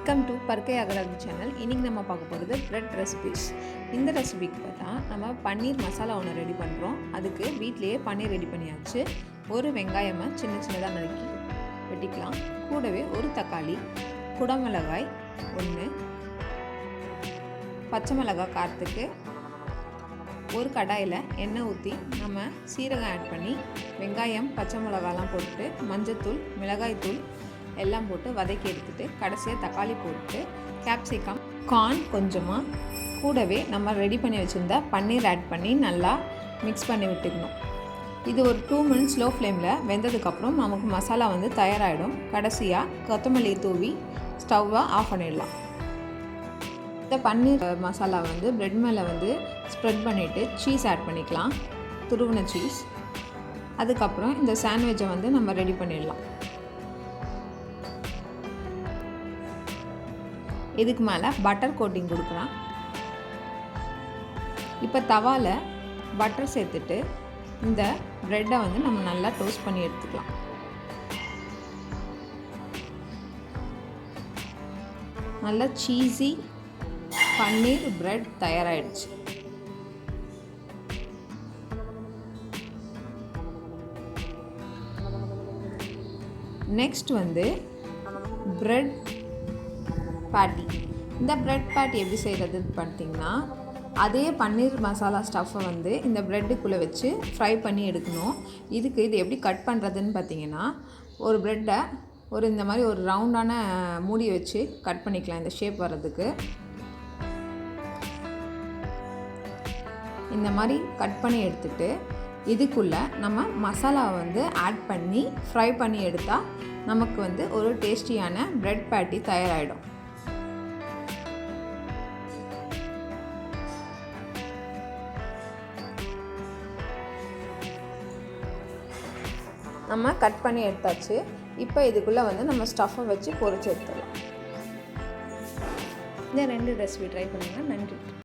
Welcome to Parukkaiagarathi channel. இன்றைக்கி நம்ம பார்க்க போகிறது பிரெட் ரெசிபிஸ். இந்த ரெசிபிக்கு பார்த்தா நம்ம பன்னீர் மசாலா ஒன்று ரெடி பண்ணுறோம். அதுக்கு வீட்டிலையே பன்னீர் ரெடி பண்ணியாச்சு. ஒரு வெங்காயமாக சின்ன சின்னதாக நறுக்கி வெட்டிக்கலாம். கூடவே ஒரு தக்காளி, குடமிளகாய் 1, பச்சை மிளகாய் காரத்துக்கு, ஒரு கடாயில் எண்ணெய் ஊற்றி நம்ம சீரகம் ஆட் பண்ணி வெங்காயம் பச்சை மிளகாலாம் போட்டு மஞ்சத்தூள் மிளகாய்த்தூள் எல்லாம் போட்டு வதக்கி எடுத்துகிட்டு கடைசியாக தக்காளி போட்டு கேப்சிகம் கார்ன் கொஞ்சமாக கூடவே நம்ம ரெடி பண்ணி வச்சுருந்தா பன்னீர் ஆட் பண்ணி நல்லா மிக்ஸ் பண்ணி விட்டுக்கணும். இது ஒரு 2 மினிட்ஸ் லோ ஃப்ளேமில் வெந்ததுக்கப்புறம் நமக்கு மசாலா தயாராகிடும். கடைசியாக கொத்தமல்லி தூவி ஸ்டவ்வை ஆஃப் பண்ணிடலாம். இந்த பன்னீர் மசாலா ப்ரெட் மேலே ஸ்ப்ரெட் பண்ணிவிட்டு சீஸ் ஆட் பண்ணிக்கலாம், துருவின சீஸ். அதுக்கப்புறம் இந்த சாண்ட்விட்சை நம்ம ரெடி பண்ணிடலாம். இதுக்கு மேலே பட்டர் கோட்டிங் கொடுக்குறேன். இப்போ தவாவில் பட்டர் சேர்த்துட்டு இந்த ப்ரெட்டை நம்ம நல்லா டோஸ்ட் பண்ணி எடுத்துக்கலாம். நல்லா சீஸி பன்னீர் ப்ரெட் தயாராகிடுச்சு. நெக்ஸ்ட் ப்ரெட் பேட்டி. இந்த ப்ரெட் பேட்டி எப்படி செய்கிறதுன்னு பார்த்தீங்கன்னா, அதே பன்னீர் மசாலா ஸ்டஃப்பை இந்த ப்ரெட்டுக்குள்ளே வச்சு ஃப்ரை பண்ணி எடுக்கணும். இது எப்படி கட் பண்ணுறதுன்னு பார்த்தீங்கன்னா, ஒரு ப்ரெட்டை இந்த மாதிரி ஒரு ரவுண்டான மூடி வச்சு கட் பண்ணிக்கலாம். இந்த ஷேப் வர்றதுக்கு இந்த மாதிரி கட் பண்ணி எடுத்துகிட்டு இதுக்குள்ளே நம்ம மசாலாவை ஆட் பண்ணி ஃப்ரை பண்ணி எடுத்தால் நமக்கு ஒரு டேஸ்டியான ப்ரெட் பேட்டி தயாராகிடும். நம்ம கட் பண்ணி எடுத்தாச்சு. இப்போ இதுக்குள்ளே நம்ம ஸ்டஃப்பை வச்சு பொரிச்சு எடுத்துடலாம். இந்த 2 ரெசிபி ட்ரை பண்ணுங்கள். நன்றி.